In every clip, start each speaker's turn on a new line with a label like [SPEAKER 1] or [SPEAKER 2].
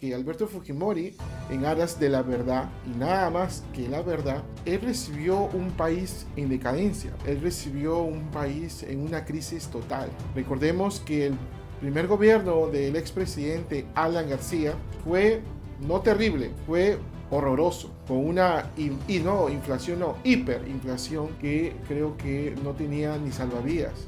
[SPEAKER 1] Que Alberto Fujimori, en aras de la verdad y nada más que la verdad, él recibió un país en decadencia, él recibió un país en una crisis total. Recordemos que el primer gobierno del expresidente Alan García fue no terrible, fue horroroso, con una hiperinflación que creo que no tenía ni salvavidas.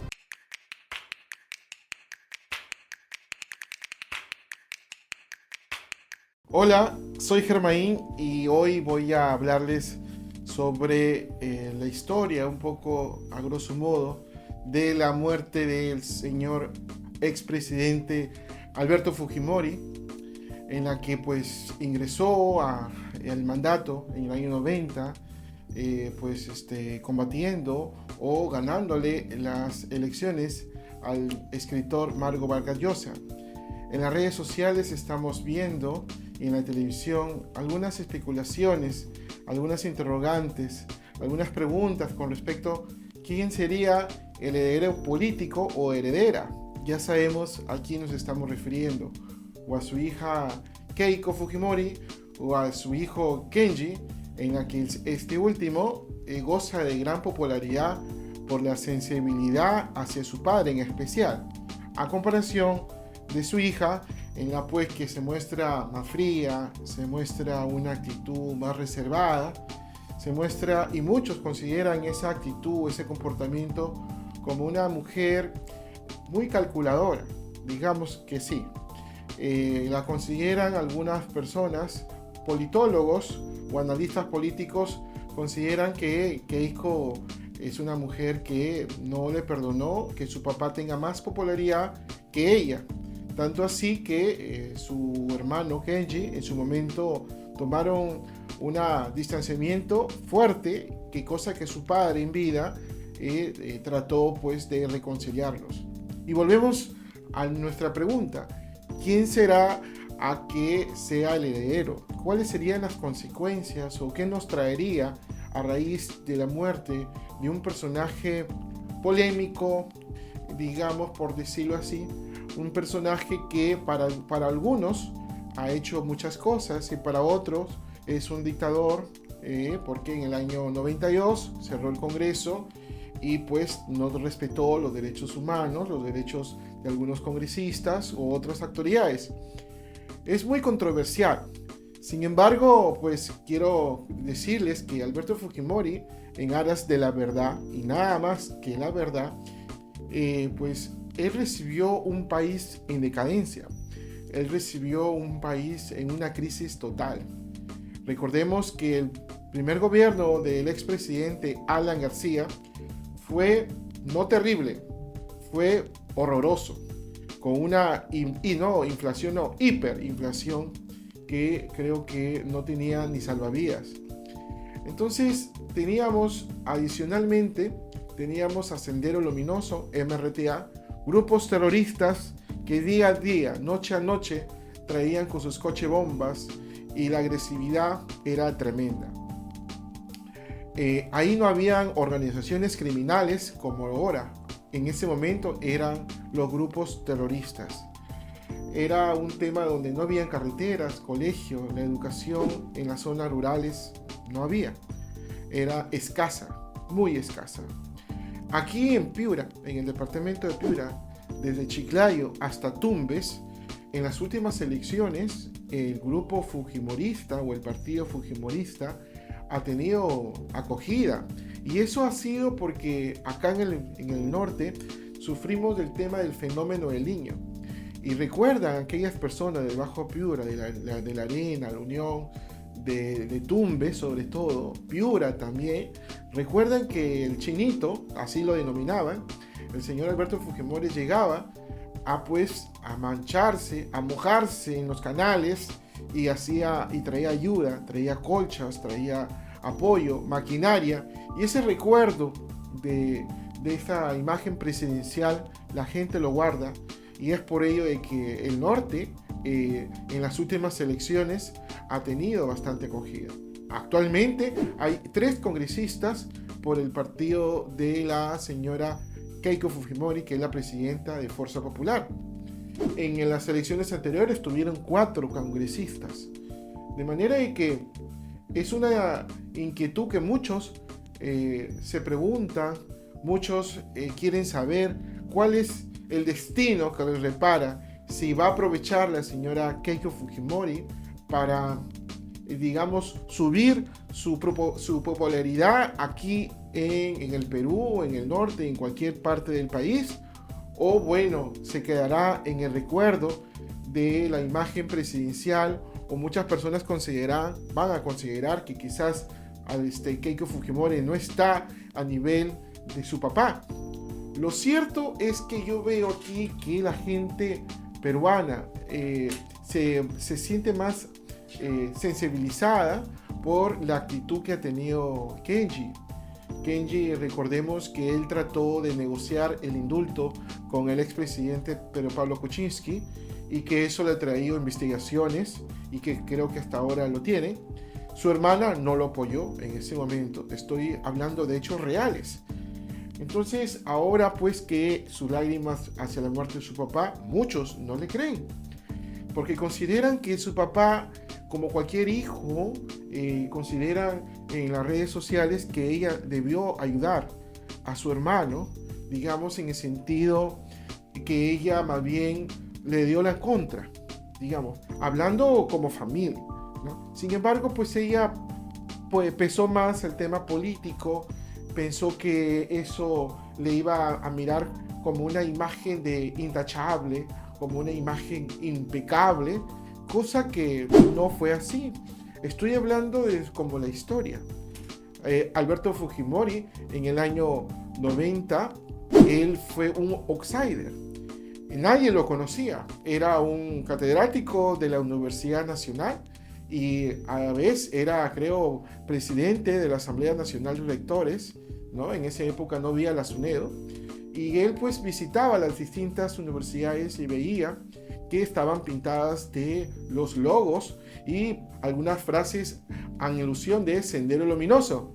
[SPEAKER 1] Hola, soy Germain y hoy voy a hablarles sobre la historia, un poco a grosso modo, de la muerte del señor expresidente Alberto Fujimori, en la que pues ingresó al mandato en el año 90, combatiendo o ganándole las elecciones al escritor Margo Vargas Llosa. En las redes sociales estamos viendo y en la televisión algunas especulaciones, algunas interrogantes, algunas preguntas con respecto a quién sería el heredero político o heredera. Ya sabemos a quién nos estamos refiriendo, o a su hija Keiko Fujimori o a su hijo Kenji, en la que este último goza de gran popularidad por la sensibilidad hacia su padre en especial, a comparación de su hija, en la pues que se muestra más fría, se muestra una actitud más reservada, se muestra, y muchos consideran esa actitud, ese comportamiento como una mujer muy calculadora, digamos que sí. La consideran algunas personas, politólogos o analistas políticos, consideran que Keiko es una mujer que no le perdonó que su papá tenga más popularidad que ella. Tanto así que su hermano Kenji en su momento tomaron un distanciamiento fuerte, que cosa que su padre en vida trató pues de reconciliarlos. Y volvemos a nuestra pregunta: ¿quién será a que sea el heredero? ¿Cuáles serían las consecuencias o qué nos traería a raíz de la muerte de un personaje polémico, digamos, por decirlo así? Un personaje que para algunos ha hecho muchas cosas y para otros es un dictador, porque en el año 92 cerró el Congreso y pues no respetó los derechos humanos, los derechos de algunos congresistas u otras autoridades. Es muy controversial. Sin embargo, pues quiero decirles que Alberto Fujimori, en aras de la verdad y nada más que la verdad, pues él recibió un país en decadencia. Él recibió un país en una crisis total. Recordemos que el primer gobierno del expresidente Alan García fue no terrible, fue horroroso, con una hiperinflación que creo que no tenía ni salvavidas. Entonces adicionalmente teníamos a Sendero Luminoso, MRTA, grupos terroristas que día a día, noche a noche, traían con sus cochebombas y la agresividad era tremenda. Ahí no habían organizaciones criminales como ahora. En ese momento eran los grupos terroristas. Era un tema donde no habían carreteras, colegios, la educación en las zonas rurales no había. Era escasa, muy escasa. Aquí en Piura, en el departamento de Piura, desde Chiclayo hasta Tumbes, en las últimas elecciones, el grupo fujimorista o el partido fujimorista ha tenido acogida. Y eso ha sido porque acá en el norte sufrimos del tema del fenómeno del Niño. Y recuerdan aquellas personas del Bajo Piura, de la Arena, la Unión, de Tumbes sobre todo, Piura también, recuerdan que el chinito, así lo denominaban, el señor Alberto Fujimori llegaba a mancharse, a mojarse en los canales y traía ayuda, traía colchas, traía apoyo, maquinaria, y ese recuerdo de esa imagen presidencial la gente lo guarda, y es por ello de que el norte en las últimas elecciones ha tenido bastante acogida. Actualmente hay 3 congresistas por el partido de la señora Keiko Fujimori, que es la presidenta de Fuerza Popular. en las elecciones anteriores tuvieron 4 congresistas. De manera de que es una inquietud que muchos se preguntan, muchos quieren saber cuál es el destino que les repara, si va a aprovechar la señora Keiko Fujimori para, digamos, subir su popularidad aquí en el Perú, en el norte, en cualquier parte del país, o bueno, se quedará en el recuerdo de la imagen presidencial, o muchas personas van a considerar que quizás Keiko Fujimori no está a nivel de su papá. Lo cierto es que yo veo aquí que la gente peruana se siente más sensibilizada por la actitud que ha tenido Kenji. Kenji, recordemos que él trató de negociar el indulto con el expresidente Pedro Pablo Kuczynski y que eso le ha traído investigaciones y que creo que hasta ahora lo tiene. Su hermana no lo apoyó en ese momento. Estoy hablando de hechos reales. Entonces, ahora pues que sus lágrimas hacia la muerte de su papá, muchos no le creen. Porque consideran que su papá, como cualquier hijo, consideran en las redes sociales que ella debió ayudar a su hermano, digamos, en el sentido que ella más bien le dio la contra, digamos, hablando como familia, ¿no? Sin embargo, pues ella pesó más el tema político, pensó que eso le iba a mirar como una imagen de intachable, como una imagen impecable, cosa que no fue así. Estoy hablando de como la historia. Alberto Fujimori en el año 90, él fue un outsider. Nadie lo conocía. Era un catedrático de la Universidad Nacional y a la vez era, creo, presidente de la Asamblea Nacional de Rectores, ¿no? En esa época no había la SUNEDO. Y él pues visitaba las distintas universidades y veía que estaban pintadas de los logos y algunas frases en alusión de Sendero Luminoso.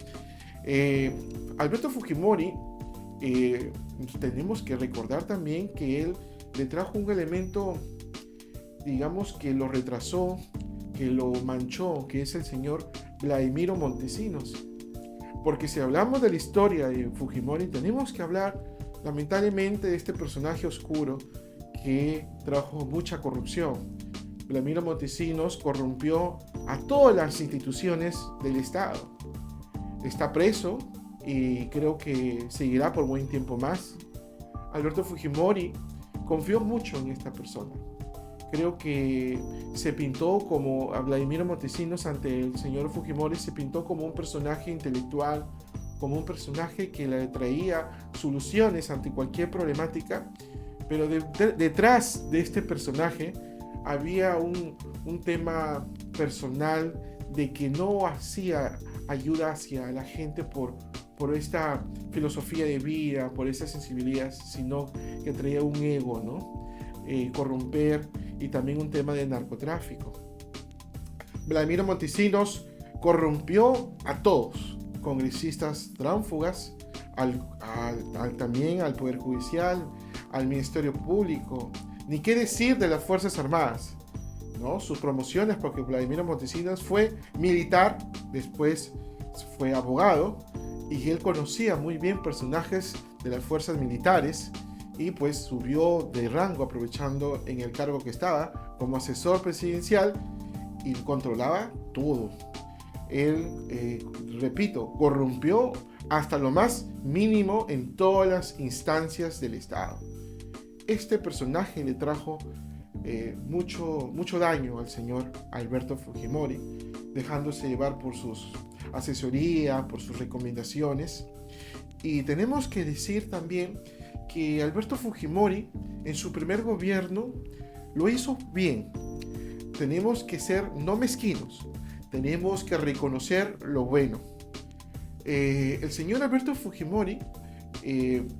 [SPEAKER 1] Alberto Fujimori, tenemos que recordar también que él le trajo un elemento, digamos, que lo retrasó, que lo manchó, que es el señor Vladimiro Montesinos. Porque si hablamos de la historia de Fujimori, tenemos que hablar lamentablemente de este personaje oscuro que trajo mucha corrupción. Vladimiro Montesinos corrompió a todas las instituciones del Estado. Está preso y creo que seguirá por buen tiempo más. Alberto Fujimori confió mucho en esta persona. Creo que se pintó como a Vladimiro Montesinos ante el señor Fujimori, se pintó como un personaje intelectual, como un personaje que le traía soluciones ante cualquier problemática, pero detrás de este personaje había un tema personal de que no hacía ayuda hacia la gente por esta filosofía de vida, por esa sensibilidad, sino que traía un ego, ¿no? Corromper y también un tema de narcotráfico. Vladimiro Montesinos corrompió a todos, congresistas tránfugas, también al Poder Judicial, al Ministerio Público, ni qué decir de las Fuerzas Armadas, ¿no? Sus promociones, porque Vladimiro Montesinos fue militar, después fue abogado, y él conocía muy bien personajes de las fuerzas militares, y pues subió de rango aprovechando en el cargo que estaba como asesor presidencial y controlaba todo. Él, repito, corrompió hasta lo más mínimo en todas las instancias del Estado. Este personaje le trajo mucho daño al señor Alberto Fujimori, dejándose llevar por sus asesorías, por sus recomendaciones. Y tenemos que decir también que Alberto Fujimori en su primer gobierno lo hizo bien. Tenemos que ser no mezquinos, tenemos que reconocer lo bueno. El señor Alberto Fujimori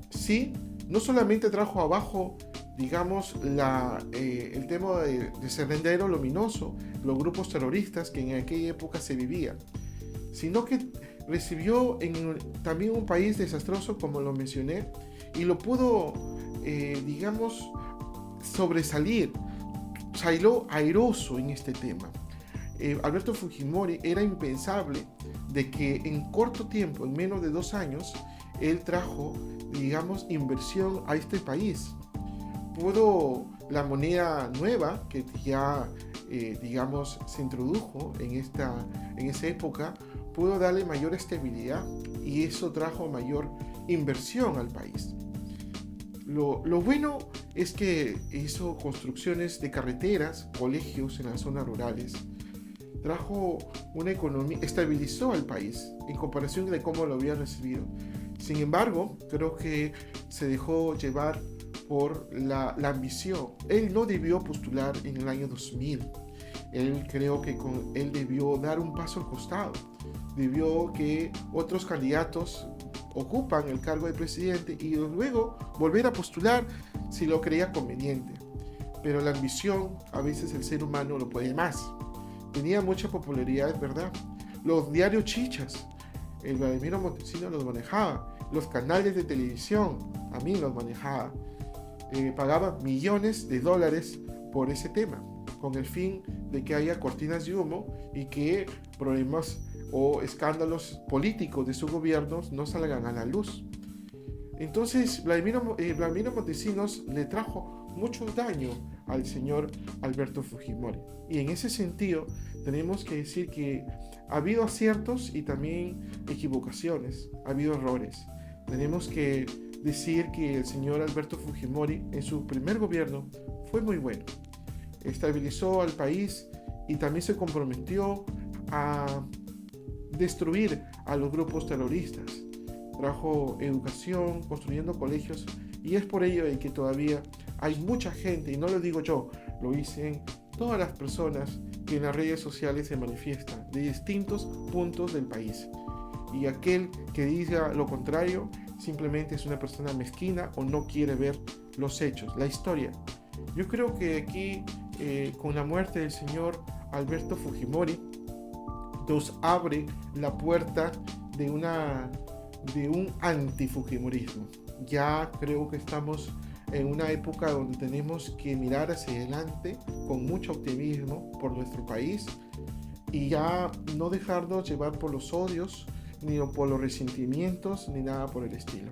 [SPEAKER 1] sí, no solamente trajo abajo, digamos, el tema de Sendero Luminoso, los grupos terroristas que en aquella época se vivía, sino que recibió también un país desastroso, como lo mencioné, y lo pudo, digamos, sobresalir, salió airoso en este tema. Alberto Fujimori era impensable de que en corto tiempo, en menos de 2 años, él trajo, digamos, inversión a este país. Pudo la moneda nueva que ya, digamos, se introdujo en esa época, pudo darle mayor estabilidad y eso trajo mayor inversión al país. Lo bueno es que hizo construcciones de carreteras, colegios en las zonas rurales, trajo una economía, estabilizó al país en comparación de cómo lo había recibido. Sin embargo, creo que se dejó llevar por la ambición. Él no debió postular en el año 2000. Creo que él debió dar un paso al costado. Debió que otros candidatos ocupan el cargo de presidente y luego volver a postular si lo creía conveniente. Pero la ambición, a veces el ser humano lo puede más. Tenía mucha popularidad, es verdad. Los diarios chichas, el Vladimiro Montesinos los manejaba. Los canales de televisión también los manejaba. Pagaba millones de dólares por ese tema, con el fin de que haya cortinas de humo y que problemas o escándalos políticos de su gobierno no salgan a la luz. Entonces, Vladimiro Montesinos le trajo mucho daño al señor Alberto Fujimori. Y en ese sentido, tenemos que decir que ha habido aciertos y también equivocaciones, ha habido errores. Tenemos que decir que el señor Alberto Fujimori en su primer gobierno fue muy bueno. Estabilizó al país y también se comprometió a destruir a los grupos terroristas. Trajo educación, construyendo colegios, y es por ello de que todavía hay mucha gente, y no lo digo yo, lo dicen todas las personas que en las redes sociales se manifiestan de distintos puntos del país. Y aquel que diga lo contrario simplemente es una persona mezquina o no quiere ver los hechos, la historia. Yo creo que aquí, con la muerte del señor Alberto Fujimori, nos abre la puerta de un antifujimorismo. Ya creo que estamos en una época donde tenemos que mirar hacia adelante con mucho optimismo por nuestro país y ya no dejarnos llevar por los odios, ni por los resentimientos, ni nada por el estilo.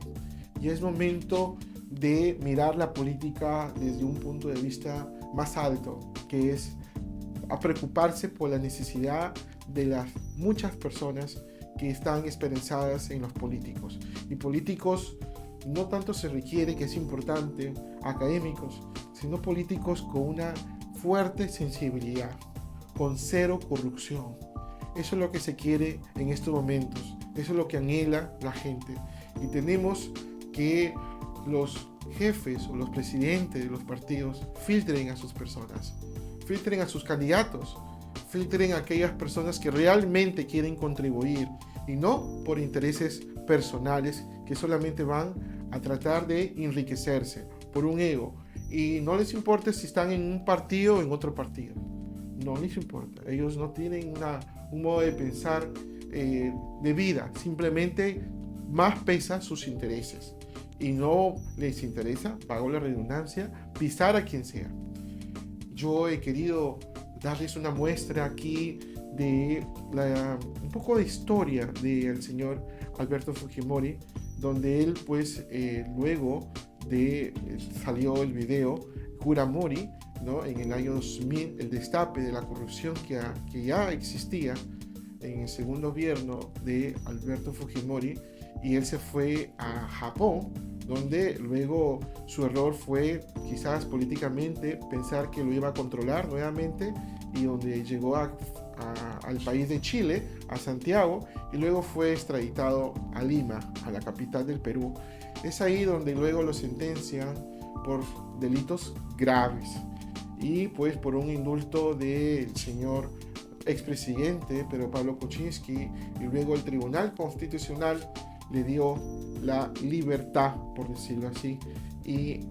[SPEAKER 1] Y es momento de mirar la política desde un punto de vista más alto, que es a preocuparse por la necesidad de las muchas personas que están esperanzadas en los políticos. Y políticos no tanto se requiere, que es importante, académicos, sino políticos con una fuerte sensibilidad, con cero corrupción. Eso es lo que se quiere en estos momentos, eso es lo que anhela la gente. Y tenemos que los jefes o los presidentes de los partidos filtren a sus personas, filtren a sus candidatos, filtren a aquellas personas que realmente quieren contribuir y no por intereses personales que solamente van a tratar de enriquecerse por un ego. Y no les importa si están en un partido o en otro partido. No les importa. Ellos no tienen un modo de pensar de vida. Simplemente más pesa sus intereses. Y no les interesa, pago la redundancia, pisar a quien sea. Yo he querido darles una muestra aquí de un poco de historia del señor Alberto Fujimori, donde él pues luego de salió el video Juramori, ¿no? En el año 2000, el destape de la corrupción que ya existía en el segundo gobierno de Alberto Fujimori, y él se fue a Japón, donde luego su error fue quizás políticamente pensar que lo iba a controlar nuevamente, y donde llegó al país de Chile, a Santiago, y luego fue extraditado a Lima, a la capital del Perú. Es ahí donde luego lo sentencian por delitos graves y pues por un indulto del señor expresidente Pedro Pablo Kuczynski, y luego el Tribunal Constitucional le dio la libertad, por decirlo así, y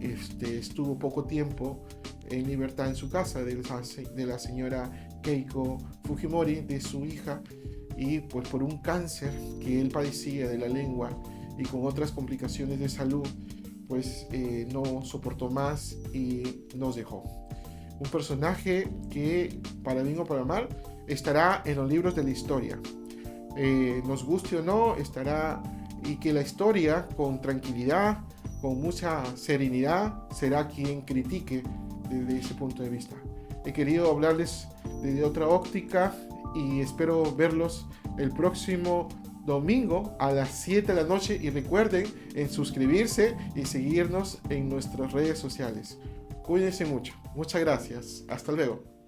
[SPEAKER 1] estuvo poco tiempo en libertad en su casa de la señora Keiko Fujimori, de su hija, y pues por un cáncer que él padecía de la lengua y con otras complicaciones de salud, pues no soportó más y nos dejó. Un personaje que, para bien o para mal, estará en los libros de la historia. Nos guste o no, estará, y que la historia, con tranquilidad, con mucha serenidad, será quien critique desde ese punto de vista. He querido hablarles desde otra óptica y espero verlos el próximo domingo a las 7 de la noche, y recuerden en suscribirse y seguirnos en nuestras redes sociales. Cuídense mucho. Muchas gracias. Hasta luego.